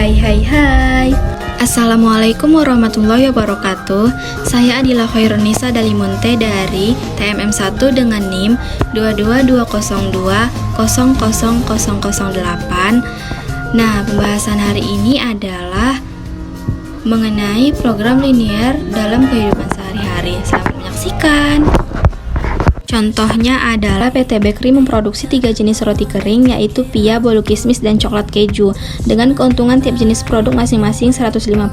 Hai. Assalamualaikum warahmatullahi wabarakatuh. Saya Adila Khairunisa Dalimunte dari TMM 1 dengan NIM 22202000008. Nah, pembahasan hari ini adalah mengenai program linier dalam kehidupan sehari-hari. Selamat menyaksikan. Contohnya adalah PT Bakery memproduksi 3 jenis roti kering, yaitu pia, bolu kismis, dan coklat keju. Dengan keuntungan tiap jenis produk masing-masing Rp150,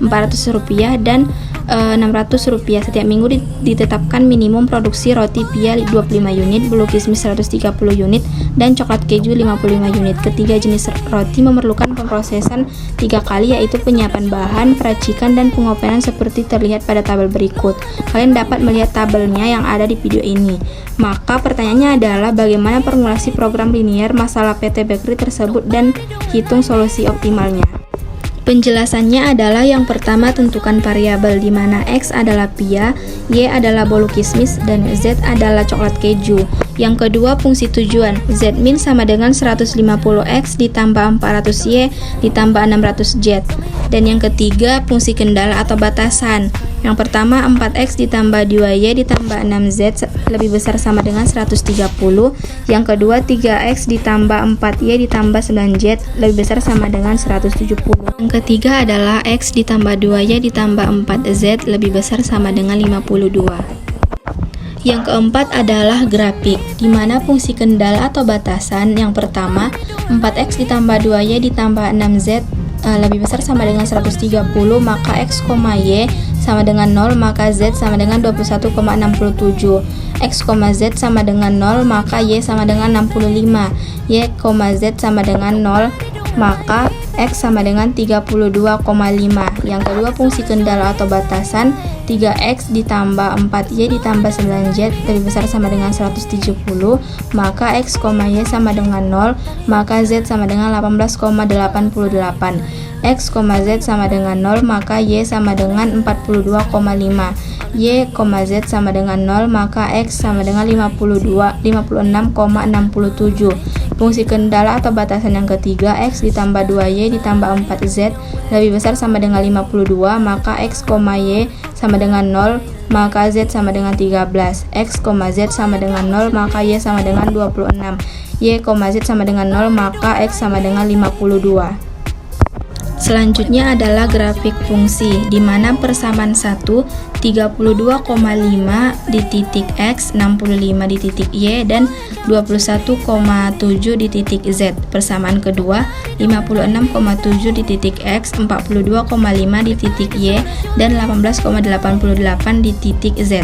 Rp400, dan Rp600. Setiap minggu ditetapkan minimum produksi roti pia 25 unit, bolu kismis 130 unit, dan coklat keju 55 unit. Ketiga jenis roti memerlukan pemrosesan 3 kali, yaitu penyiapan bahan, peracikan, dan pengopenan seperti terlihat pada tabel berikut. Kalian dapat melihat tabelnya yang ada di video ini. Maka pertanyaannya adalah bagaimana formulasi program linier masalah PT Bakery tersebut dan hitung solusi optimalnya. Penjelasannya adalah yang pertama, tentukan variabel di mana X adalah pia, Y adalah bolu kismis, dan Z adalah coklat keju. Yang kedua, fungsi tujuan. Z min sama dengan 150X ditambah 400Y ditambah 600Z. Dan yang ketiga, fungsi kendala atau batasan. Yang pertama, 4X ditambah 2Y ditambah 6Z lebih besar sama dengan 130. Yang kedua, 3X ditambah 4Y ditambah 9Z lebih besar sama dengan 170. Yang ketiga adalah X ditambah 2Y ditambah 4Z lebih besar sama dengan 52. Yang keempat adalah grafik, di mana fungsi kendala atau batasan. Yang pertama, 4X ditambah 2Y ditambah 6Z lebih besar sama dengan 130, maka X, Y sama dengan 0, maka Z sama dengan 21,67. X, Z sama dengan 0, maka Y sama dengan 65. Y, Z sama dengan 0, maka X sama dengan 32,5. Yang kedua, fungsi kendala atau batasan. 3X ditambah 4Y ditambah 9Z lebih besar sama dengan 170, maka X, Y sama dengan 0, maka Z sama dengan 18,88. X, Z sama dengan 0, maka Y sama dengan 42,5. Y, Z sama dengan 0, maka X sama dengan 56,67. Fungsi kendala atau batasan yang ketiga, X ditambah 2Y ditambah 4Z lebih besar sama dengan 52, maka X, Y sama dengan 0, maka Z sama dengan 13. X, Z sama dengan 0, maka Y sama dengan 26. Y, Z sama dengan 0, maka X sama dengan 52. Selanjutnya adalah grafik fungsi, di mana persamaan 1 32,5 di titik X, 65 di titik Y, dan 21,7 di titik Z. Persamaan kedua 56,7 di titik X, 42,5 di titik Y, dan 18,88 di titik Z.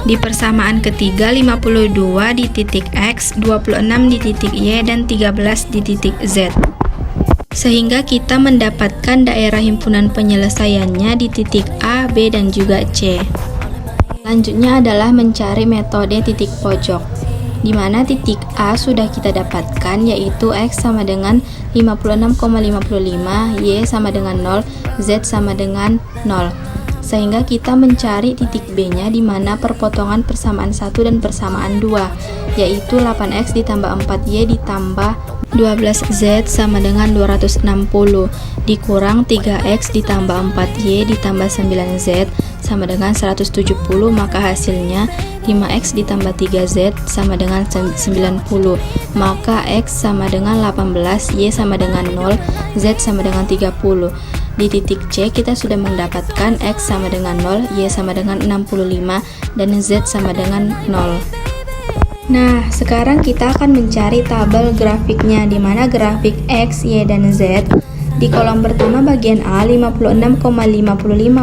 Di persamaan ketiga 52 di titik X, 26 di titik Y, dan 13 di titik Z. Sehingga kita mendapatkan daerah himpunan penyelesaiannya di titik A, B, dan juga C. Selanjutnya adalah mencari metode titik pojok, di mana titik A sudah kita dapatkan, yaitu X sama dengan 56,55, Y sama dengan 0, Z sama dengan 0. Sehingga kita mencari titik B-nya, di mana perpotongan persamaan 1 dan persamaan 2, yaitu 8X ditambah 4Y ditambah 12Z sama dengan 260 dikurang 3X ditambah 4Y ditambah 9Z sama dengan 170, maka hasilnya 5X ditambah 3Z sama dengan 90, maka X sama dengan 18, Y sama dengan 0, Z sama dengan 30. Di titik C kita sudah mendapatkan X sama dengan 0, Y sama dengan 65, dan Z sama dengan 0. Nah, sekarang kita akan mencari tabel grafiknya, di mana grafik X, Y, dan Z. Di kolom pertama bagian A, 56,55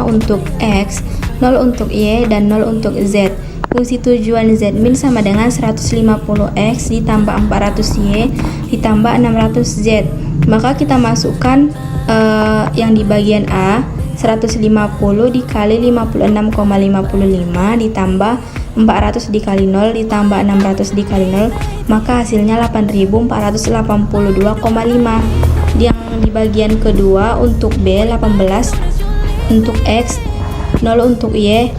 untuk X, 0 untuk Y, dan 0 untuk Z. Fungsi tujuan Z min sama dengan 150X ditambah 400Y ditambah 600Z. Maka kita masukkan yang di bagian A, 150 dikali 56,55 ditambah 400 dikali 0 ditambah 600 dikali 0, maka hasilnya 8482,5. Yang di bagian kedua untuk B, 18 untuk X, 0 untuk Y,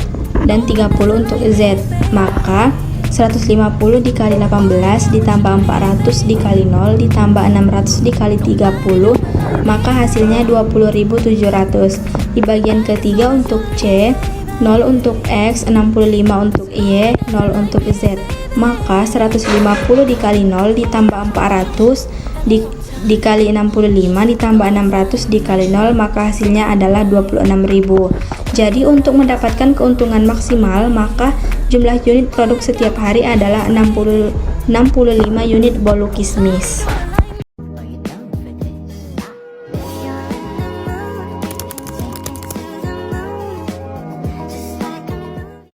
dan 30 untuk Z. Maka 150 dikali 18 ditambah 400 dikali 0 ditambah 600 dikali 30, maka hasilnya 20.700. Di bagian ketiga untuk C, 0 untuk X, 65 untuk Y, 0 untuk Z. Maka 150 dikali 0 ditambah 400 dikali 65 ditambah 600 dikali 0, maka hasilnya adalah 26.000. Jadi untuk mendapatkan keuntungan maksimal, maka jumlah unit produk setiap hari adalah 65 unit bolu kismis.